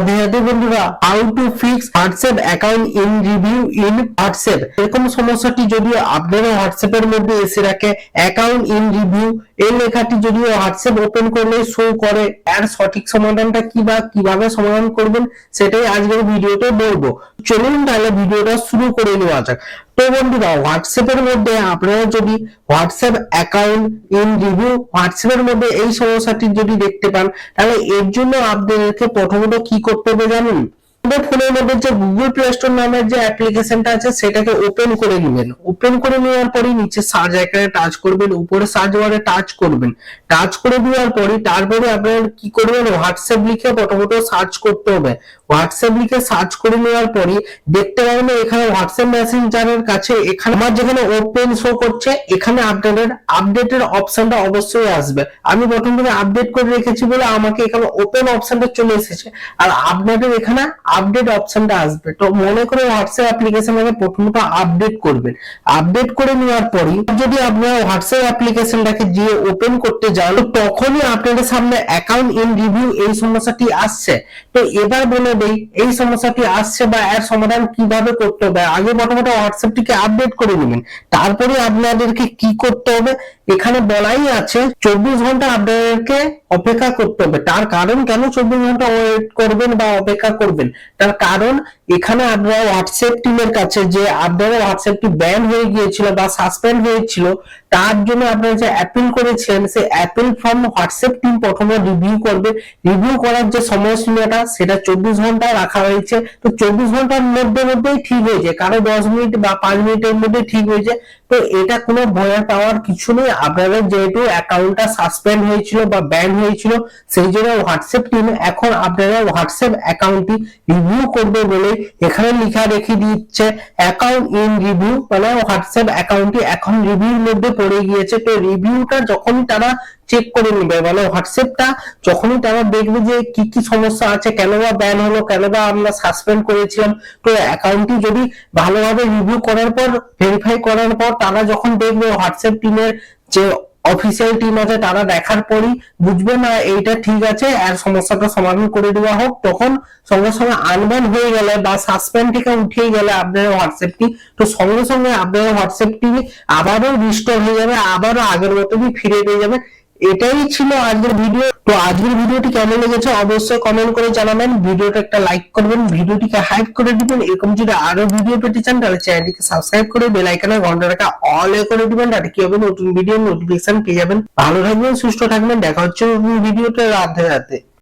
রাধে রাধে বন্ধুরা, how to fix WhatsApp account in review in WhatsApp. এরকম সমস্যাটি যদি আপনারা হোয়াটসঅ্যাপ এর মধ্যে এসে রাখে অ্যাকাউন্ট ইন রিভিউ এই লেখাটি যদি হোয়াটসঅ্যাপ ওপেন করলে শো করে, এর সঠিক সমাধানটা কি বা কিভাবে সমাধান করবেন সেটাই আজকের ভিডিওতে বলবো। চলুন তাহলে ভিডিওটা শুরু করে নেওয়া যাক। তো বন্ধুরা, হোয়াটসঅ্যাপ এর মধ্যে আপনারা যদি WhatsApp account in review WhatsApp এর মধ্যে এই সমস্যাটি যদি দেখতে পান, তাহলে এর জন্য আপনাদেরকে প্রথমত কি করতে হবে জানেন? ফোনের মধ্যে যে গুগল প্লে স্টোর নামের যে অ্যাপ্লিকেশনটা আছে সেটাকে ওপেন করে নেবেন। ওপেন করে নেওয়ার পরে নিচে সার্চ আইকনে টাচ করবেন, উপরে সার্চ বারে টাচ করবেন। টাচ করে দেওয়ার পরে তারপরে আপনারা কি করবেন, হোয়াটসঅ্যাপ লিখে প্রথমত সার্চ করতে হবে। হোয়াটসঅ্যাপ লিখে সার্চ করে নেওয়ার পরে দেখতে পাবেন এখানে হোয়াটসঅ্যাপ মেসেঞ্জারের কাছে এখানে আমার যেখানে ওপেন শো করছে এখানে আপনাদের আপডেটের অপশনটা অবশ্যই আসবে। আমি প্রথম থেকে আপডেট করে রেখেছি বলে আমাকে এখানে ওপেন অপশনটা চলে এসেছে, আর আপনাদের এখানে আপডেট অপশনটা আসবে। তো মনে করে হোয়াটসঅ্যাপ অ্যাপ্লিকেশনটাকে প্রথমত আপডেট করবেন। আপডেট করে নেওয়ার পরে যদি আপনারা হোয়াটসঅ্যাপ অ্যাপ্লিকেশনটাকে যে ওপেন করতে যান তখনই আপনাদের সামনে অ্যাকাউন্ট ইন রিভিউ এই সমস্যাটি আসছে। তো এবার বলে দেই এই সমস্যাটি আসছে বা এর সমাধান কিভাবে করতে হবে। আগে প্রথমত হোয়াটসঅ্যাপটিকে আপডেট করে নেবেন, তারপরে আপনাদেরকে কি করতে হবে এখানে বলাই আছে 24 ঘন্টা আপনাদেরকে অপেক্ষা করতে হবে। তার কারণ কেন 24 ঘন্টা ওয়েট করবেন বা অপেক্ষা করবেন, তার কারণ এখানে আপনারা হোয়াটসঅ্যাপ টিমের কাছে যে আপনারা হোয়াটসঅ্যাপটি ব্যান হয়ে গিয়েছিল বা সাসপেন্ড হয়েছিল তার জন্য আপনারা যে অ্যাপিল করেছিলেন সেই অ্যাপিল ফর্ম হোয়াটসঅ্যাপ টিম প্রথমে রিভিউ করবে। রিভিউ করার যে সময়সীমাটা সেটা 24 ঘন্টা রাখা হয়েছে। তো 24 ঘন্টার মধ্যেই ঠিক হয়েছে, কারো 10 মিনিট বা 5 মিনিটের মধ্যে ঠিক হয়েছে। তো এটা কোনো ভয় পাওয়ার কিছু নেই। আপনাদের যেহেতু অ্যাকাউন্টটা সাসপেন্ড হয়েছিল বা ব্যান হয়েছিল সেই জন্য হোয়াটসঅ্যাপ টিম এখন আপনারা হোয়াটসঅ্যাপ অ্যাকাউন্টটি রিভিউ করবে বলে এখানে লেখা রেখে দিচ্ছে অ্যাকাউন্ট ইন রিভিউ, মানে হোয়াটসঅ্যাপ অ্যাকাউন্টটি এখন রিভিউর মধ্যে পড়ে গিয়েছে। তো রিভিউটা যখনই তারা চেক করে নেবে, মানে হোয়াটসঅ্যাপটা যখনই তারা দেখবে যে কি কি সমস্যা আছে, কেন বা ব্যান হলো, কেন বা আমরা সাসপেন্ড করেছিলাম, তো অ্যাকাউন্টটি যদি ভালোভাবে রিভিউ করার পর ভেরিফাই করার পর তারা যখন দেখবে হোয়াটসঅ্যাপ টিমের যে অফিসিয়াল টিম আছে তারা দেখার পরই বুঝবে না এইটা ঠিক আছে আর সমস্যাটা সমাধান করে দেওয়া হোক, তখন সঙ্গে সঙ্গে আনব্যান হয়ে গেলে বা সাসপেন্ড থেকে উঠে গেলে আপনার হোয়াটসঅ্যাপটি, তো সঙ্গে সঙ্গে আপনার হোয়াটসঅ্যাপটি আবারও রিস্টোর হয়ে যাবে, আবারও আগের মতনই ফিরে পেয়ে যাবে। এটাই ছিল আজকের ভিডিও। তো আজকের ভিডিওটি কেমন লেগেছে অবশ্যই কমেন্ট করে জানাবেন। ভিডিওটা একটা লাইক করবেন, ভিডিওটিকে হাইপ করে দিবেন। এরকম যদি আরো ভিডিও পেতে চান তাহলে চ্যানেলটিকে সাবস্ক্রাইব করে বেল আইকনের ঘন্টাটাকে অল এ করে দিবেন, তাতে কি হবে নতুন ভিডিও নোটিফিকেশন পেয়ে যাবেন। ভালো থাকবেন, সুস্থ থাকবেন, দেখা হচ্ছে নতুন ভিডিওতে। রাধে রাধে।